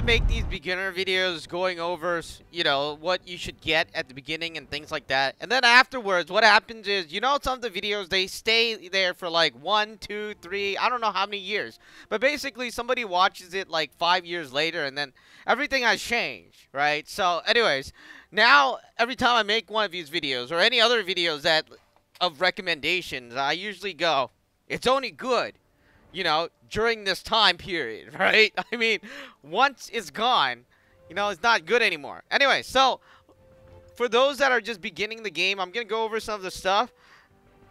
make these beginner videos going over, you know, what you should get at the beginning and things like that. And then afterwards, what happens is, you know, some of the videos, they stay there for like 1, 2, 3, I don't know how many years. But basically, somebody watches it like 5 years later, and then everything has changed, right? So, anyways, now every time I make one of these videos or any other videos that of recommendations, I usually go, it's only good, you know, during this time period, right? I mean, once it's gone, you know, it's not good anymore. Anyway, so for those that are just beginning the game, I'm going to go over some of the stuff.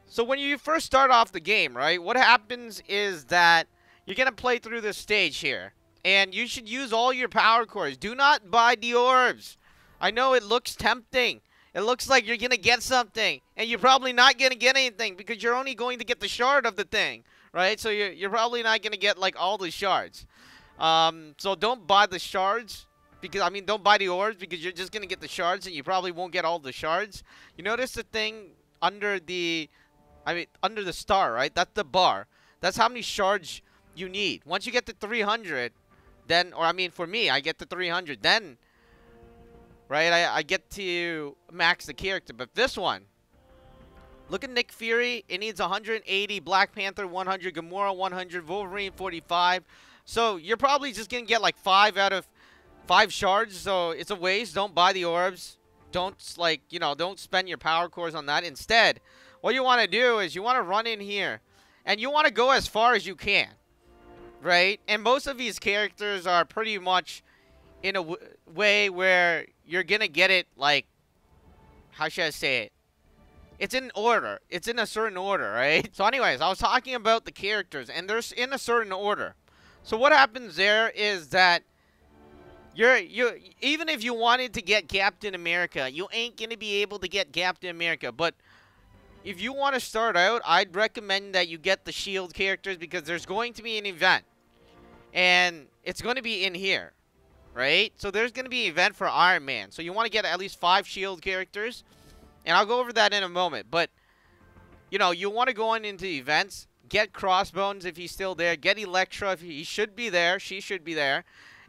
So when you first start off the game, right, what happens is that you're going to play through this stage here. And you should use all your power cores. Do not buy the orbs. I know it looks tempting. It looks like you're going to get something. And you're probably not going to get anything because you're only going to get the shard of the thing. Right, so you're probably not going to get, like, all the shards. So don't buy the shards. Because, I mean, don't buy the orbs because you're just going to get the shards and you probably won't get all the shards. You notice the thing under the, under the star, right? That's the bar. That's how many shards you need. Once you get to 300, then, or I mean, for me, I get to 300. Then, right, I get to max the character. But this one, look at Nick Fury. It needs 180. Black Panther 100. Gamora 100. Wolverine 45. So you're probably just going to get like 5 out of 5 shards. So it's a waste. Don't buy the orbs. Don't, like, you know, don't spend your power cores on that. Instead, what you want to do is you want to run in here. And you want to go as far as you can. Right? And most of these characters are pretty much in a way where you're going to get it, like, how should I say it? It's in order. It's in a certain order, right? So anyways, I was talking about the characters, and they're in a certain order. So what happens there is that even if you wanted to get Captain America, you ain't going to be able to get Captain America. But if you want to start out, I'd recommend that you get the shield characters because there's going to be an event. And it's going to be in here, right? So there's going to be an event for Iron Man. So you want to get at least 5 shield characters. And I'll go over that in a moment. But, you know, you want to go on into events. Get Crossbones if he's still there. Get Elektra if he should be there. She should be there.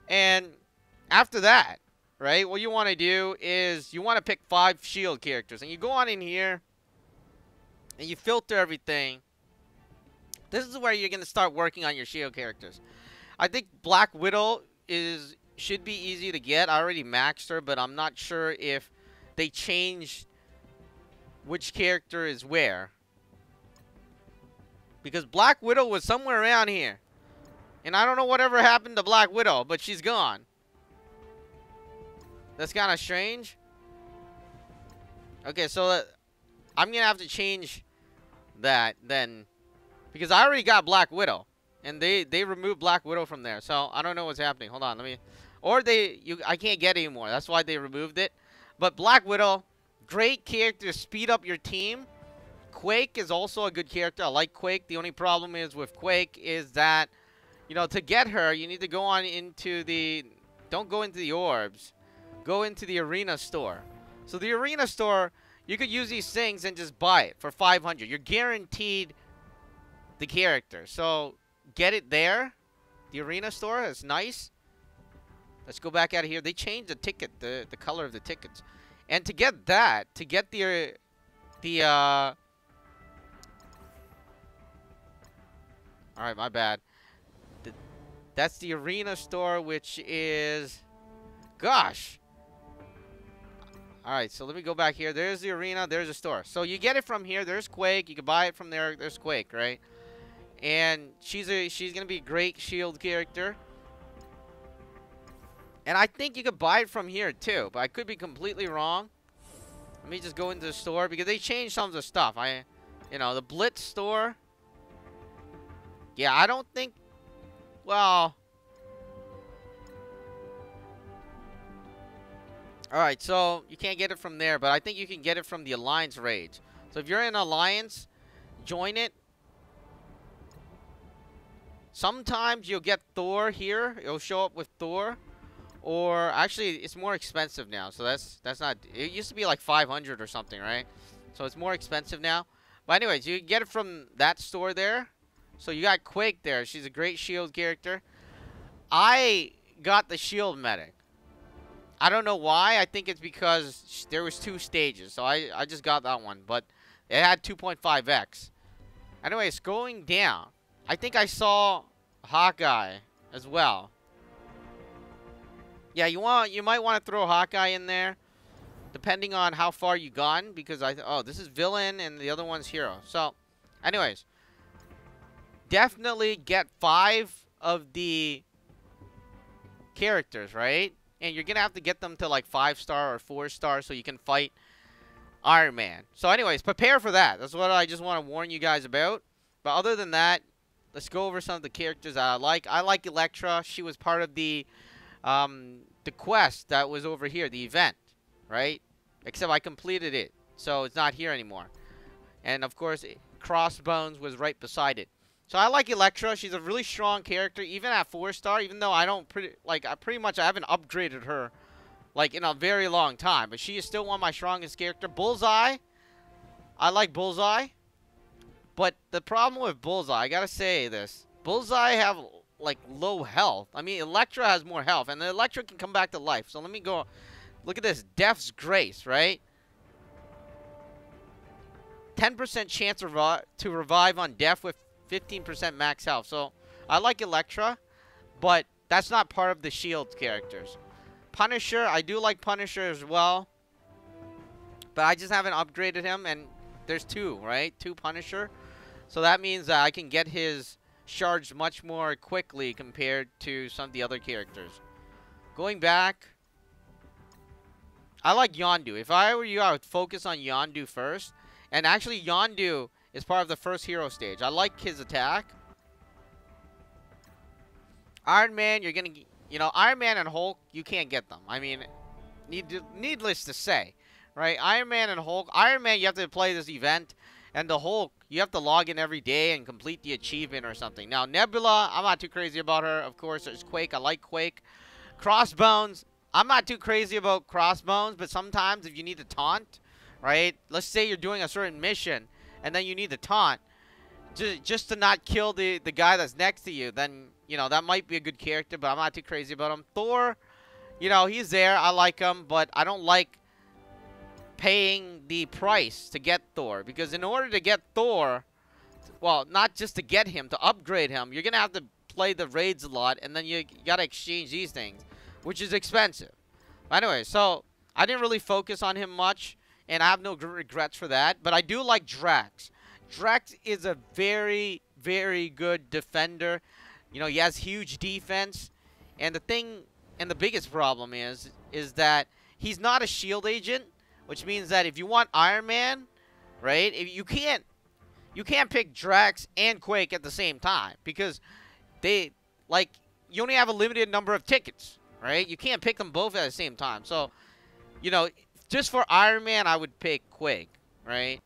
And after that, right, what you want to do is you want to pick 5 shield characters. And you go on in here. And you filter everything. This is where you're going to start working on your shield characters. I think Black Widow should be easy to get. I already maxed her. But I'm not sure if they changed which character is where. Because Black Widow was somewhere around here. And I don't know whatever happened to Black Widow, but she's gone. That's kind of strange. Okay, so I'm going to have to change that then. Because I already got Black Widow. And they removed Black Widow from there. So I don't know what's happening. Hold on, let me. Or I can't get anymore. That's why they removed it. But Black Widow, great character to speed up your team. Quake is also a good character. I like Quake. The only problem is with Quake is that, you know, to get her, you need to go on into the... Don't go into the orbs. Go into the arena store. So the arena store, you could use these things and just buy it for 500. You're guaranteed the character. So get it there. The arena store is nice. Let's go back out of here. They changed the ticket, the color of the tickets. And to get that, to get alright, my bad. That's the arena store, which is... Gosh. Alright, so let me go back here. There's the arena. There's the store. So you get it from here. There's Quake. You can buy it from there. There's Quake, right? And she's going to be a great shield character. And I think you could buy it from here, too. But I could be completely wrong. Let me just go into the store. Because they changed some of the stuff. You know, the Blitz store. Yeah, I don't think... Well... Alright, so you can't get it from there. But I think you can get it from the Alliance raids. So if you're in Alliance, join it. Sometimes you'll get Thor here. It'll show up with Thor. Or, actually, it's more expensive now. So that's not... It used to be like 500 or something, right? So it's more expensive now. But anyways, you can get it from that store there. So you got Quake there. She's a great shield character. I got the shield medic. I don't know why. I think it's because there was 2 stages. So I just got that one. But it had 2.5x. Anyways, going down. I think I saw Hawkeye as well. Yeah, you might want to throw Hawkeye in there. Depending on how far you gone. Because oh, this is villain and the other one's hero. So, anyways. Definitely get 5 of the characters, right? And you're gonna have to get them to like 5-star or 4-star so you can fight Iron Man. So anyways, prepare for that. That's what I just want to warn you guys about. But other than that, let's go over some of the characters that I like. I like Elektra. She was part of the quest that was over here, the event, right? Except I completed it, so it's not here anymore. And of course, Crossbones was right beside it. So I like Elektra. She's a really strong character, even at 4-star. Even though I haven't upgraded her, like, in a very long time. But she is still one of my strongest characters. Bullseye. I like Bullseye. But the problem with Bullseye, I gotta say this. Bullseye have, like, low health. I mean, Elektra has more health. And the Elektra can come back to life. So let me go. Look at this. Death's Grace, right? 10% chance to revive on death with 15% max health. So I like Elektra, but that's not part of the shield characters. Punisher, I do like Punisher as well, but I just haven't upgraded him. And there's 2, right? 2 Punisher, so that means that I can get his charged much more quickly compared to some of the other characters. Going back, I like Yondu. If I were you, I would focus on Yondu first. And actually, Yondu is part of the first hero stage. I like his attack. Iron Man, you're gonna, Iron Man and Hulk, you can't get them. I mean, needless to say, right? Iron Man and Hulk. Iron Man, you have to play this event, and the Hulk, you have to log in every day and complete the achievement or something. Now, Nebula, I'm not too crazy about her. Of course, there's Quake. I like Quake. Crossbones, I'm not too crazy about Crossbones, but sometimes if you need to taunt, right? Let's say you're doing a certain mission, and then you need to taunt just to not kill the guy that's next to you, then, that might be a good character, but I'm not too crazy about him. Thor, he's there. I like him, but I don't like paying the price to get Thor. Because in order to get Thor, well, not just to get him, to upgrade him, you're going to have to play the raids a lot, and then you got to exchange these things, which is expensive. Anyway, so I didn't really focus on him much. And I have no regrets for that. But I do like Drax. Drax is a very, very good defender. He has huge defense. And the thing, and the biggest problem is that he's not a shield agent. Which means that if you want Iron Man, right, you can't pick Drax and Quake at the same time. Because you only have a limited number of tickets, right? You can't pick them both at the same time. So, just for Iron Man, I would pick Quake, right?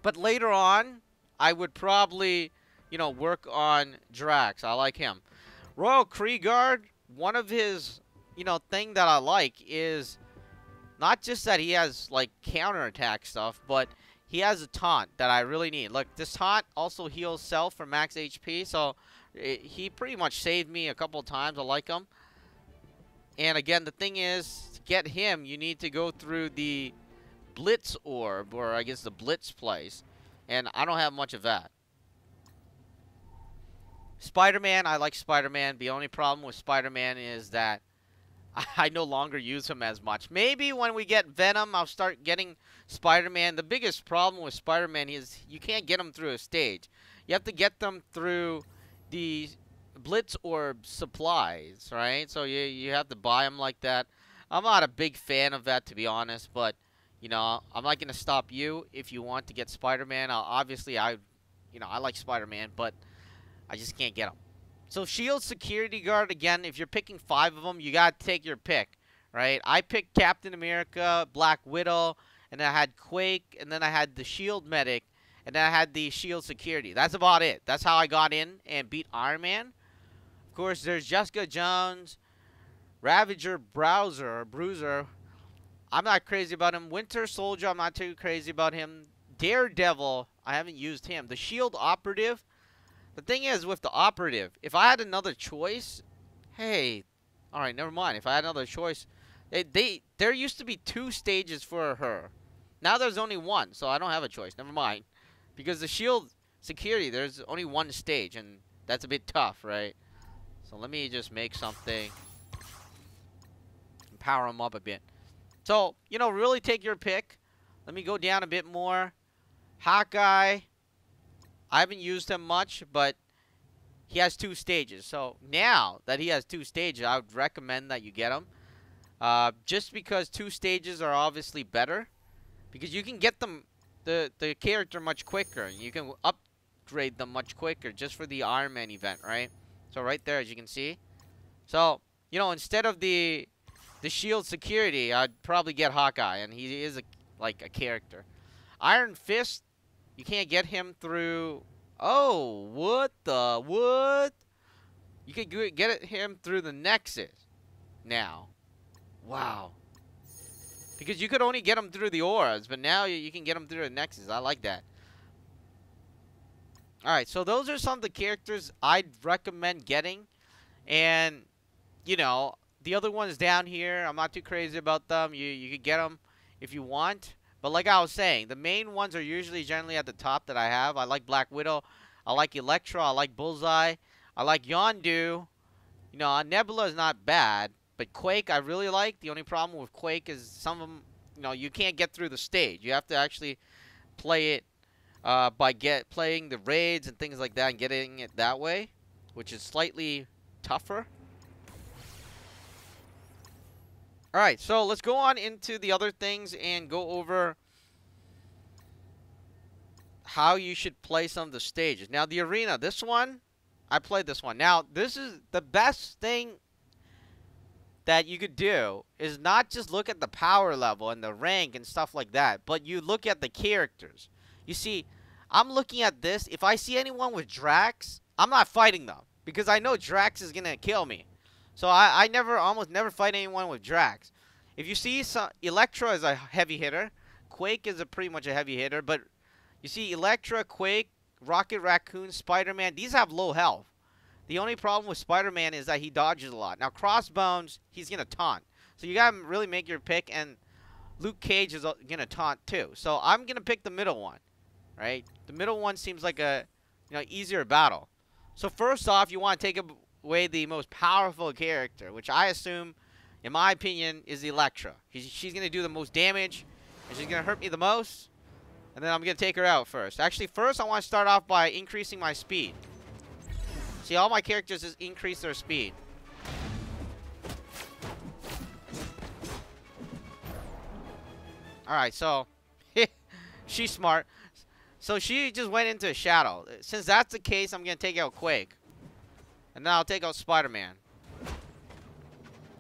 But later on, I would probably, work on Drax. I like him. Royal Kriegard, one of his, thing that I like is not just that he has, like, counterattack stuff, but he has a taunt that I really need. Look, this taunt also heals self for max HP, so he pretty much saved me a couple of times. I like him. And again, the thing is, to get him, you need to go through the Blitz Orb, or I guess the Blitz place. And I don't have much of that. Spider-Man, I like Spider-Man. The only problem with Spider-Man is that I no longer use him as much. Maybe when we get Venom, I'll start getting Spider-Man. The biggest problem with Spider-Man is you can't get him through a stage. You have to get them through the Blitz Orb supplies, right? So you have to buy them like that. I'm not a big fan of that, to be honest, but I'm not going to stop you if you want to get Spider-Man. Obviously, I like Spider-Man, but I just can't get him. So Shield Security Guard, again, if you're picking 5 of them, you got to take your pick, right? I picked Captain America, Black Widow, and then I had Quake, and then I had the Shield Medic, and then I had the Shield Security. That's about it. That's how I got in and beat Iron Man. Of course, there's Jessica Jones, Ravager, Bruiser. I'm not crazy about him. Winter Soldier, I'm not too crazy about him. Daredevil, I haven't used him. The Shield Operative. The thing is, with the Operative, if I had another choice, Hey, all right, never mind. If I had another choice, there used to be 2 stages for her. Now there's only 1, so I don't have a choice. Never mind. Because the shield security, there's only 1 stage, and that's a bit tough, right? So let me just make something and power them up a bit. So, you know, really take your pick. Let me go down a bit more. Hawkeye, I haven't used him much, but he has 2 stages. So now that he has 2 stages, I would recommend that you get him. Just because 2 stages are obviously better. Because you can get them, the character much quicker. You can upgrade them much quicker just for the Ironman event, right? So right there, as you can see. So, you know, instead of the shield security, I'd probably get Hawkeye. And he is like a character. Iron Fist, you can't get him through... Oh, what? You can get him through the Nexus now. Wow. Because you could only get him through the auras, but now you can get him through the Nexus. I like that. Alright, so those are some of the characters I'd recommend getting. And, you know, the other ones down here, I'm not too crazy about them. You could get them if you want. But like I was saying, the main ones are usually generally at the top that I have. I like Black Widow. I like Elektra. I like Bullseye. I like Yondu. You know, Nebula is not bad. But Quake, I really like. The only problem with Quake is some of them, you know, you can't get through the stage. You have to actually play it by playing the raids and things like that and getting it that way, which is slightly tougher. Alright, so let's go on into the other things and go over how you should play some of the stages. Now, the arena, this one, I played this one. Now, this is the best thing that you could do is not just look at the power level and the rank and stuff like that, but you look at the characters. You see, I'm looking at this. If I see anyone with Drax, I'm not fighting them because I know Drax is going to kill me. So I almost never fight anyone with Drax. If you see, Elektra is a heavy hitter. Quake is pretty much a heavy hitter. But you see, Elektra, Quake, Rocket Raccoon, Spider-Man, these have low health. The only problem with Spider-Man is that he dodges a lot. Now, Crossbones, he's going to taunt. So you got to really make your pick. And Luke Cage is going to taunt too. So I'm going to pick the middle one. Right? The middle one seems like a easier battle. So first off, you want to take away the most powerful character, which I assume, in my opinion, is Elektra. She's going to do the most damage, and she's going to hurt me the most, and then I'm going to take her out first. Actually, first I want to start off by increasing my speed. See, all my characters just increase their speed. Alright, so, she's smart. So she just went into a shadow. Since that's the case, I'm going to take out Quake. And then I'll take out Spider-Man.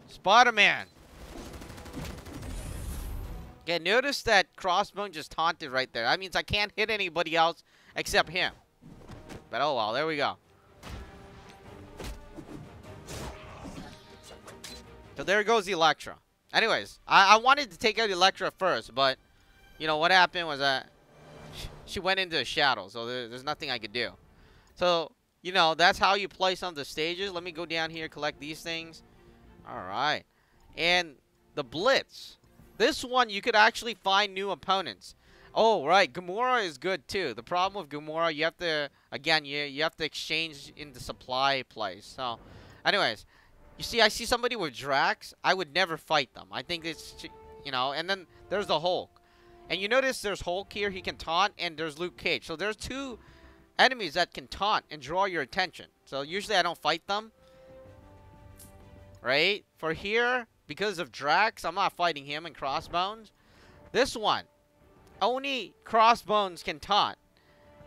Spider-Man! Okay, notice that Crossbone just taunted right there. That means I can't hit anybody else except him. But oh well, there we go. So there goes the Elektra. Anyways, I wanted to take out Elektra first, but, you know, what happened was that she went into a shadow, so there's nothing I could do. So, you know, that's how you play some of the stages. Let me go down here, collect these things. Alright. And the Blitz. This one, you could actually find new opponents. Oh, right. Gamora is good, too. The problem with Gamora, you have to, again, you have to exchange in the supply place. So, anyways, you see, I see somebody with Drax. I would never fight them. I think it's, you know, and then there's the Hulk. And you notice there's Hulk here. He can taunt, and there's Luke Cage. So there's 2 enemies that can taunt and draw your attention. So usually I don't fight them. Right? For here, because of Drax, I'm not fighting him and Crossbones. This one, only Crossbones can taunt.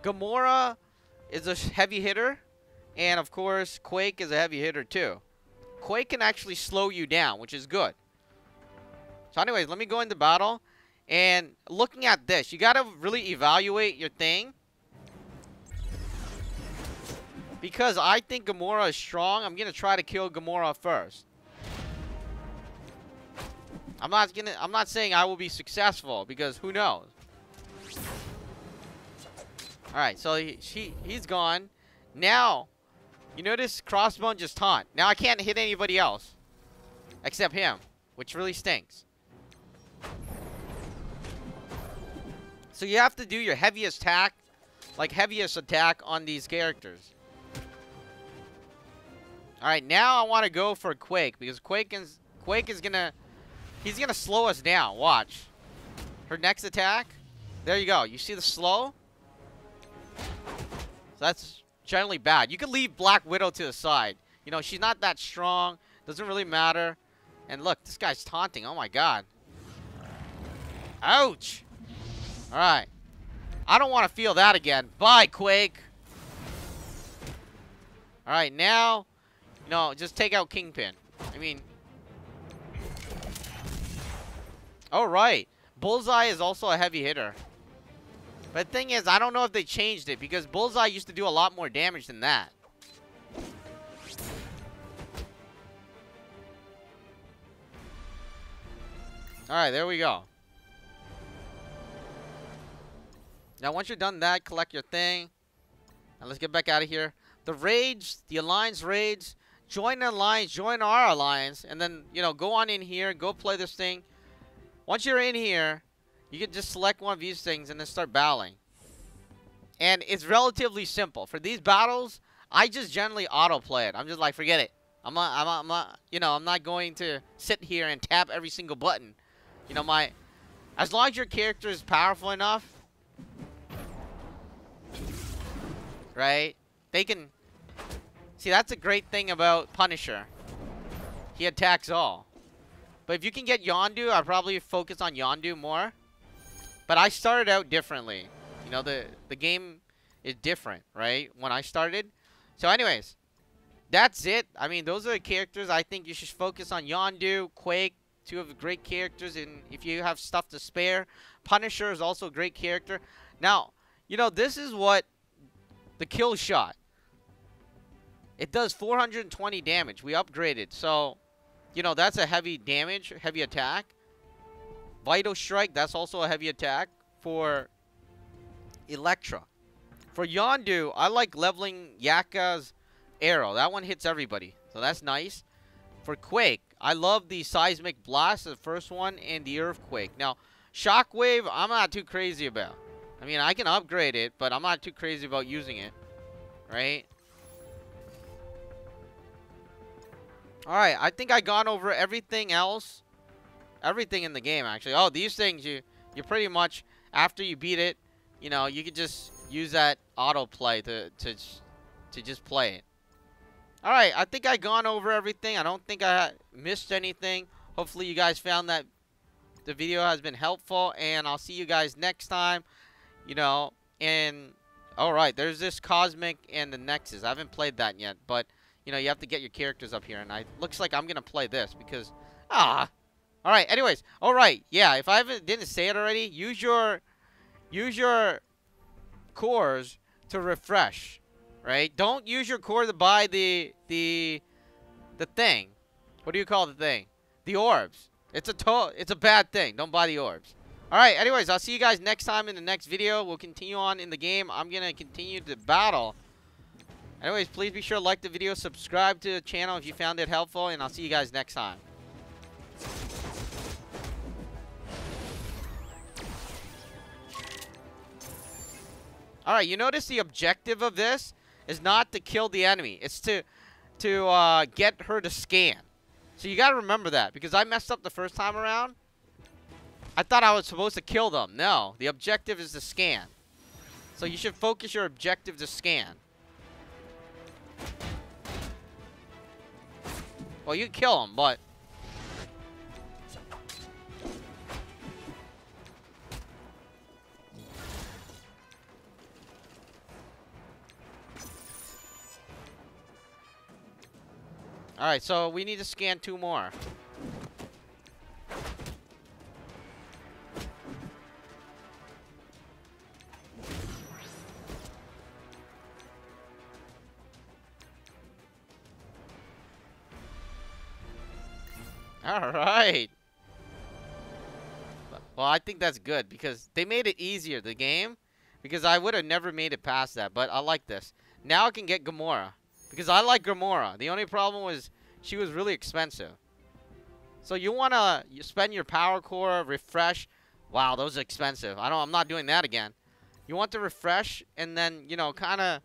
Gamora is a heavy hitter. And of course, Quake is a heavy hitter too. Quake can actually slow you down, which is good. So anyways, let me go into battle. And looking at this, you got to really evaluate your thing. Because I think Gamora is strong, I'm going to try to kill Gamora first. I'm not saying I will be successful, because who knows. All right, so he's gone. Now You notice Crossbone just taunt. Now I can't hit anybody else. Except him. Which really stinks. So you have to do your heaviest attack. Like heaviest attack on these characters. Alright, now I want to go for Quake. Because Quake is gonna... He's gonna slow us down. Watch. Her next attack. There you go. You see the slow? So that's generally bad. You can leave Black Widow to the side. You know, she's not that strong. Doesn't really matter. And look, this guy's taunting. Oh my god. Ouch. Alright. I don't want to feel that again. Bye, Quake. Alright, now... No, just take out Kingpin. I mean... Alright. Bullseye is also a heavy hitter. But the thing is, I don't know if they changed it. Because Bullseye used to do a lot more damage than that. Alright, there we go. Now, once you're done that, collect your thing. And let's get back out of here. The raids, the alliance raids. Join the alliance, join our alliance. And then, you know, go on in here. Go play this thing. Once you're in here, you can just select one of these things and then start battling. And it's relatively simple. For these battles, I just generally auto-play it. I'm just like, forget it. I'm not going to sit here and tap every single button. You know, as long as your character is powerful enough, right? They can... See, that's a great thing about Punisher. He attacks all. But if you can get Yondu, I'd probably focus on Yondu more. But I started out differently. You know, the game is different, right? When I started. So anyways, that's it. I mean, those are the characters. I think you should focus on Yondu, Quake, two of the great characters. And if you have stuff to spare, Punisher is also a great character. Now, you know, this is what the kill shot. It does 420 damage. We upgraded. So, you know, that's a heavy damage, heavy attack. Vital Strike, that's also a heavy attack for Elektra. For Yondu, I like leveling Yaka's arrow. That one hits everybody. So that's nice. For Quake, I love the Seismic Blast, the first one, and the Earthquake. Now, Shockwave, I'm not too crazy about. I mean, I can upgrade it, but I'm not too crazy about using it. Right? Alright, I think I gone over everything else. Everything in the game, actually. Oh, these things, you pretty much, after you beat it, you know, you could just use that autoplay to just play it. Alright, I think I gone over everything. I don't think I missed anything. Hopefully you guys found that the video has been helpful. And I'll see you guys next time. You know, and... Alright, there's this Cosmic and the Nexus. I haven't played that yet, but... You know, you have to get your characters up here. And looks like I'm going to play this because... Alright, anyways. Alright, yeah. If I didn't say it already, use your cores to refresh. Right? Don't use your core to buy the thing. What do you call the thing? The orbs. It's a bad thing. Don't buy the orbs. Alright, anyways. I'll see you guys next time in the next video. We'll continue on in the game. I'm going to continue to battle. Anyways, please be sure to like the video, subscribe to the channel if you found it helpful, and I'll see you guys next time. Alright, you notice the objective of this is not to kill the enemy. It's to get her to scan. So you gotta remember that, because I messed up the first time around. I thought I was supposed to kill them. No, the objective is to scan. So you should focus your objective to scan. Well, you can kill him, but... Alright, so we need to scan 2 more. Alright. Well, I think that's good because they made it easier, the game. Because I would have never made it past that. But I like this. Now I can get Gamora. Because I like Gamora. The only problem was she was really expensive. So you want to spend your power core, refresh. Wow, those are expensive. I'm not doing that again. You want to refresh and then, you know, kind of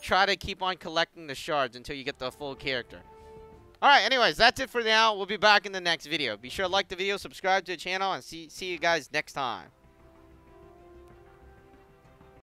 try to keep on collecting the shards until you get the full character. Alright, anyways, that's it for now. We'll be back in the next video. Be sure to like the video, subscribe to the channel, and see you guys next time.